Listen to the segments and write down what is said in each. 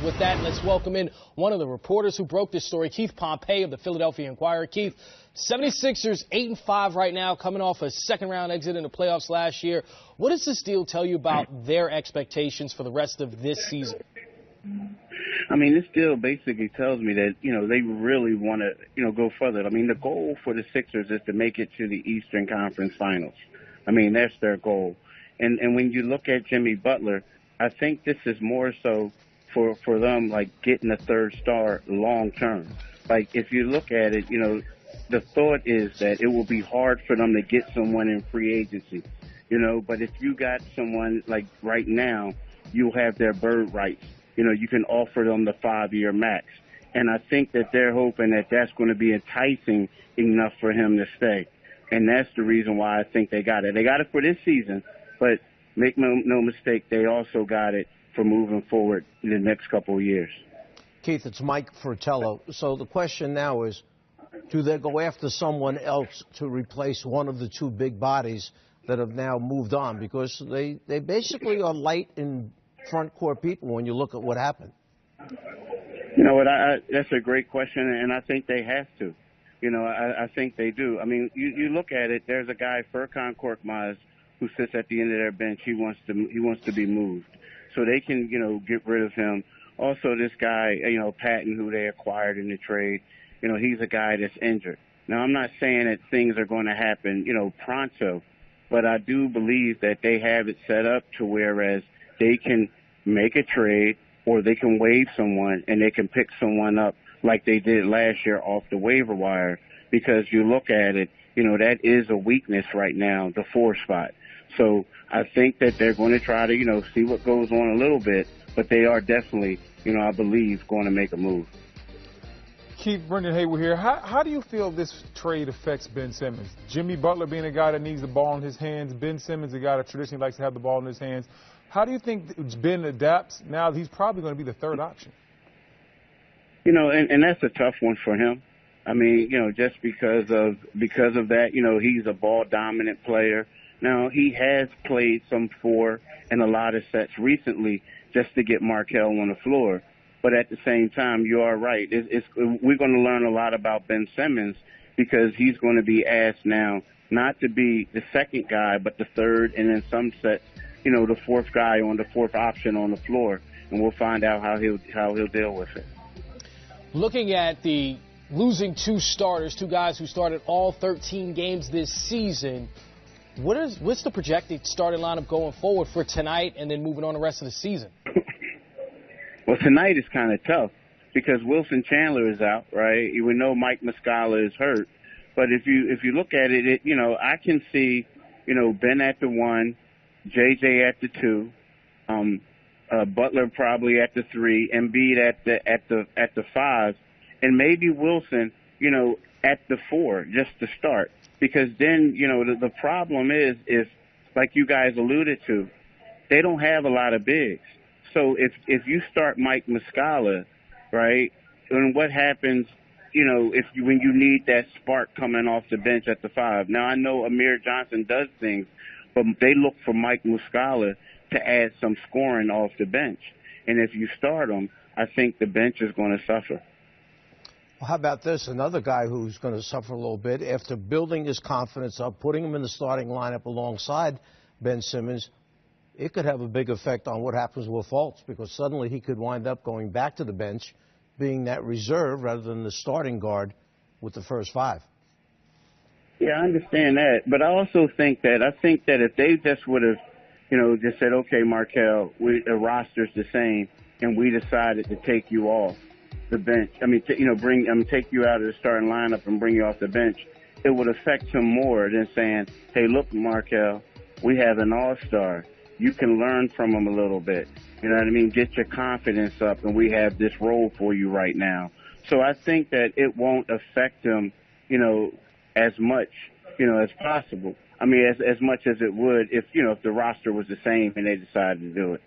With that, let's welcome in one of the reporters who broke this story, Keith Pompey of the Philadelphia Inquirer. Keith, 76ers 8-5 right now, coming off a second-round exit in the playoffs last year. What does this deal tell you about their expectations for the rest of this season? I mean, this deal basically tells me that, they really want to, go further. I mean, the goal for the Sixers is to make it to the Eastern Conference Finals. I mean, that's their goal. And when you look at Jimmy Butler, I think this is more so for them, like, getting a third star long term. Like, if you look at it, the thought is that it will be hard for them to get someone in free agency, but if you got someone like right now, you'll have their bird rights. You can offer them the 5-year max. And I think that they're hoping that that's going to be enticing enough for him to stay. And that's the reason why I think they got it. They got it for this season, but make no mistake, they also got it for moving forward in the next couple of years. Keith, it's Mike Fratello. So the question now is, do they go after someone else to replace one of the two big bodies that have now moved on? Because they basically are light in front court people when you look at what happened. You know what? That's a great question, and I think they have to. I think they do. I mean, you look at it. There's a guy, Furkan Korkmaz, who sits at the end of their bench. He wants to be moved, so they can get rid of him. Also, this guy, Patton, who they acquired in the trade. He's a guy that's injured. Now, I'm not saying that things are going to happen, pronto, but I do believe that they have it set up to whereas they can make a trade or they can waive someone and they can pick someone up like they did last year off the waiver wire, because you look at it, that is a weakness right now, the 4 spot. So I think that they're going to try to, see what goes on a little bit, but they are definitely, I believe, going to make a move. Keith, Brendan Haywood here. How do you feel this trade affects Ben Simmons? Jimmy Butler being a guy that needs the ball in his hands, Ben Simmons, a guy that traditionally likes to have the ball in his hands. How do you think Ben adapts now that he's probably going to be the third option? And that's a tough one for him. I mean, just because of that, he's a ball dominant player. Now, he has played some 4 in a lot of sets recently just to get Markelle on the floor. But at the same time, you are right. We're going to learn a lot about Ben Simmons because he's going to be asked now not to be the second guy, but the third, and in some sets, the 4th guy on the 4th option on the floor. And we'll find out how he'll deal with it. Looking at the losing 2 starters, 2 guys who started all 13 games this season, what's the projected starting lineup going forward for tonight and then moving on the rest of the season? Well, tonight is kind of tough because Wilson Chandler is out, right? We know Mike Muscala is hurt. But if you look at it, I can see, Ben at the 1, JJ at the 2, Butler probably at the 3, Embiid at the 5, and maybe Wilson, at the 4 just to start. Because then, the problem is like you guys alluded to, they don't have a lot of bigs. So if you start Mike Muscala, right, and what happens, when you need that spark coming off the bench at the 5. Now, I know Amir Johnson does things, but they look for Mike Muscala to add some scoring off the bench. And if you start him, I think the bench is going to suffer. Well, how about this? Another guy who's going to suffer a little bit after building his confidence up, putting him in the starting lineup alongside Ben Simmons. It could have a big effect on what happens with Fultz, because suddenly he could wind up going back to the bench, being that reserve rather than the starting guard with the first 5. Yeah, I understand that. But I also think that if they just would have, just said, okay, Markelle, the roster's the same, and we decided to take you off the bench. I mean, take you out of the starting lineup and bring you off the bench. It would affect him more than saying, hey, look, Markelle, we have an all-star. You can learn from him a little bit. You know what I mean? Get your confidence up, and we have this role for you right now. So I think that it won't affect him, as much, as possible. I mean, as much as it would if the roster was the same and they decided to do it.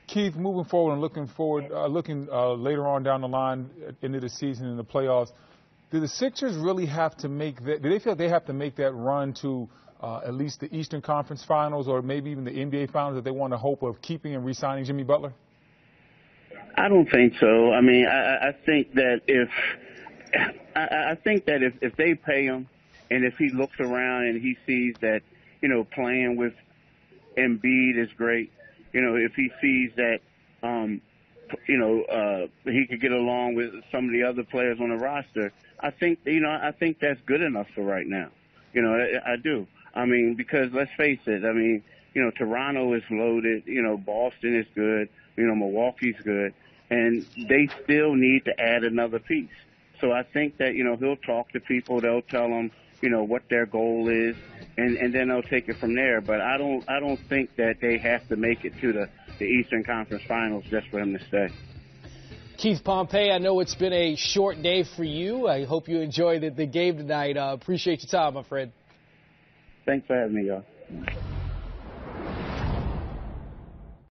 Keith, moving forward and looking later on down the line, into the season and the playoffs, do the Sixers really have to make that? Do they feel they have to make that run to at least the Eastern Conference Finals or maybe even the NBA Finals if they want to hope of keeping and re-signing Jimmy Butler? I don't think so. I mean, I think that if they pay him, and if he looks around and he sees that, playing with Embiid is great, if he sees that, he could get along with some of the other players on the roster, I think that's good enough for right now. I do. I mean, because let's face it. I mean, Toronto is loaded. Boston is good. Milwaukee's good. And they still need to add another piece. So I think that, he'll talk to people. They'll tell them, what their goal is, and then they'll take it from there. But I don't think that they have to make it to the Eastern Conference Finals just for him to stay. Keith Pompey, I know it's been a short day for you. I hope you enjoyed the game tonight. Appreciate your time, my friend. Thanks for having me, y'all.